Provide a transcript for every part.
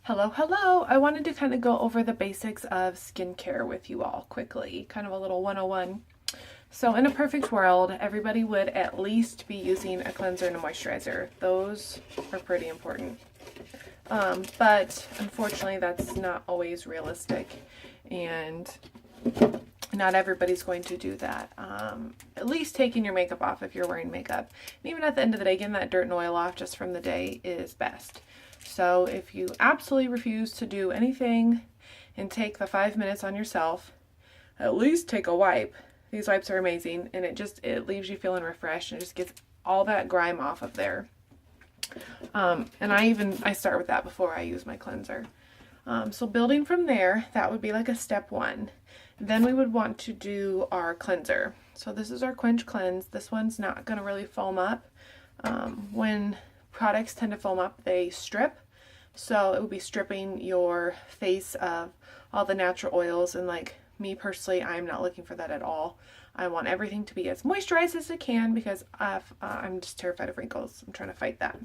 Hello, hello! I wanted to kind of go over the basics of skincare with you all quickly, kind of a little 101. So in a perfect world, everybody would at least be using a cleanser and a moisturizer. Those are pretty important. But unfortunately, that's not always realistic, and not everybody's going to do that. At least taking your makeup off if you're wearing makeup. And even at the end of the day, getting that dirt and oil off just from the day is best. So if you absolutely refuse to do anything and take the 5 minutes on yourself, at least take a wipe. These wipes are amazing, and it leaves you feeling refreshed and just gets all that grime off of there. And I start with that before I use my cleanser. So building from there, that would be like a step one. Then we would want to do our cleanser. So this is our Quench Cleanse. This one's not going to really foam up. When products tend to foam up, they strip. So it would be stripping your face of all the natural oils, and like me personally, I'm not looking for that at all. I want everything to be as moisturized as it can because I'm just terrified of wrinkles. I'm trying to fight that.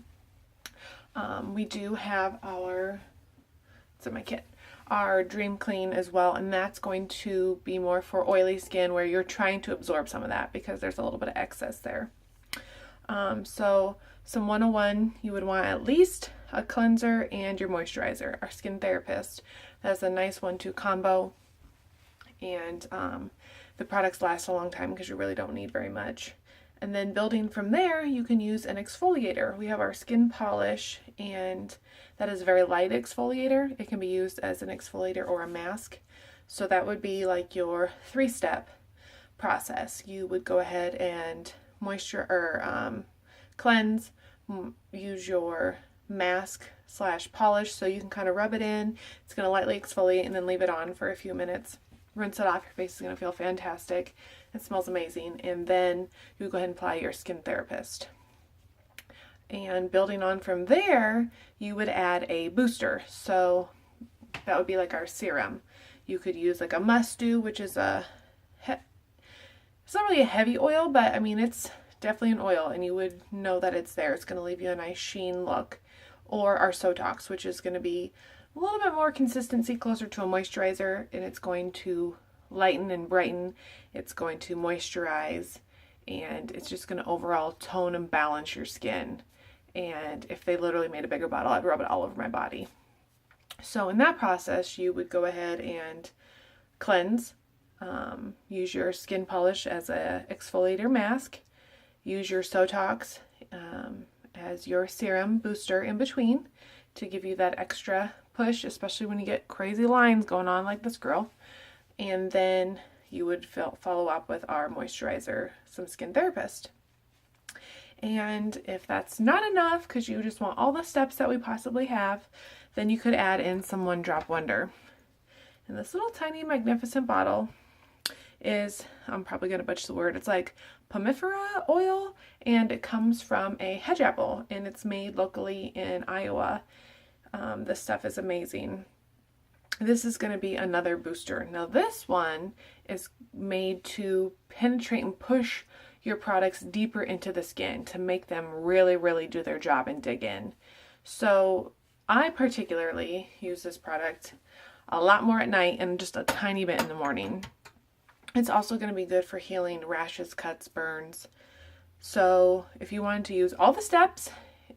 We do have it's in my kit, our Dream Clean as well, and that's going to be more for oily skin where you're trying to absorb some of that because there's a little bit of excess there. So some 101, you would want at least a cleanser and your moisturizer. Our skin therapist, that's a nice 1-2 combo, and the products last a long time because you really don't need very much. And then building from there, you can use an exfoliator. We have our skin polish, and that is a very light exfoliator. It can be used as an exfoliator or a mask. So that would be like your 3-step process. You would go ahead and cleanse, use your mask / polish so you can kind of rub it in. It's going to lightly exfoliate and then leave it on for a few minutes. Rinse it off. Your face is going to feel fantastic. It smells amazing. And then you go ahead and apply your skin therapist. And building on from there, you would add a booster. So that would be like our serum. You could use like a must do, which is it's not really a heavy oil, but I mean, it's definitely an oil, and you would know that it's there. It's going to leave you a nice sheen look. Or our Sotox, which is going to be a little bit more consistency, closer to a moisturizer, and it's going to lighten and brighten. It's going to moisturize, and it's just going to overall tone and balance your skin. And if they literally made a bigger bottle, I'd rub it all over my body. So in that process, you would go ahead and cleanse. Use your skin polish as a exfoliator mask. Use your Sotox as your serum booster in between to give you that extra push, especially when you get crazy lines going on like this girl. And then you would follow up with our moisturizer, some skin therapist. And if that's not enough, because you just want all the steps that we possibly have, then you could add in some 1-Drop Wonder. And this little tiny magnificent bottle is, I'm probably going to butcher the word, it's like pomifera oil, and it comes from a hedge apple, and it's made locally in Iowa. This stuff is amazing. This is going to be another booster. Now this one is made to penetrate and push your products deeper into the skin to make them really, really do their job and dig in. So I particularly use this product a lot more at night and just a tiny bit in the morning. It's also going to be good for healing rashes, cuts, burns. So if you wanted to use all the steps,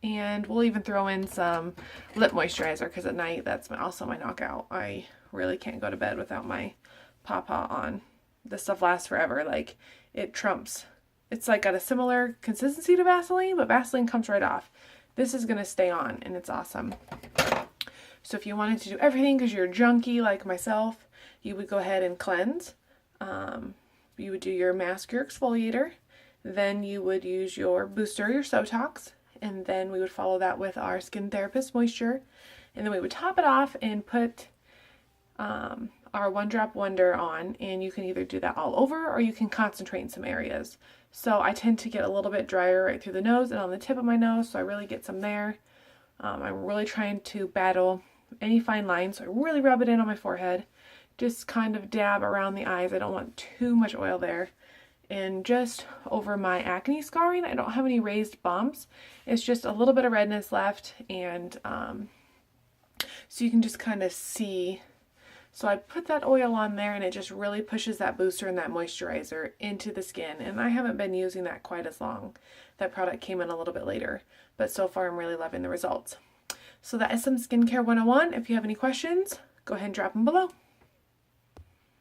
and we'll even throw in some lip moisturizer, because at night that's also my knockout. I really can't go to bed without my pawpaw on. This stuff lasts forever. Like, it trumps. It's like got a similar consistency to Vaseline, but Vaseline comes right off. This is going to stay on, and it's awesome. So if you wanted to do everything because you're a junkie like myself, you would go ahead and cleanse. You would do your mask, your exfoliator, then you would use your booster, your Sotox, and then we would follow that with our skin therapist moisture, and then we would top it off and put our 1-Drop Wonder on, and you can either do that all over or you can concentrate in some areas. So I tend to get a little bit drier right through the nose and on the tip of my nose, so I really get some there. I'm really trying to battle any fine lines, so I really rub it in on my forehead. Just kind of dab around the eyes. I don't want too much oil there. And just over my acne scarring, I don't have any raised bumps. It's just a little bit of redness left, and so you can just kind of see. So I put that oil on there and it just really pushes that booster and that moisturizer into the skin, and I haven't been using that quite as long. That product came in a little bit later, but so far I'm really loving the results. So that is some skincare 101. If you have any questions, go ahead and drop them below.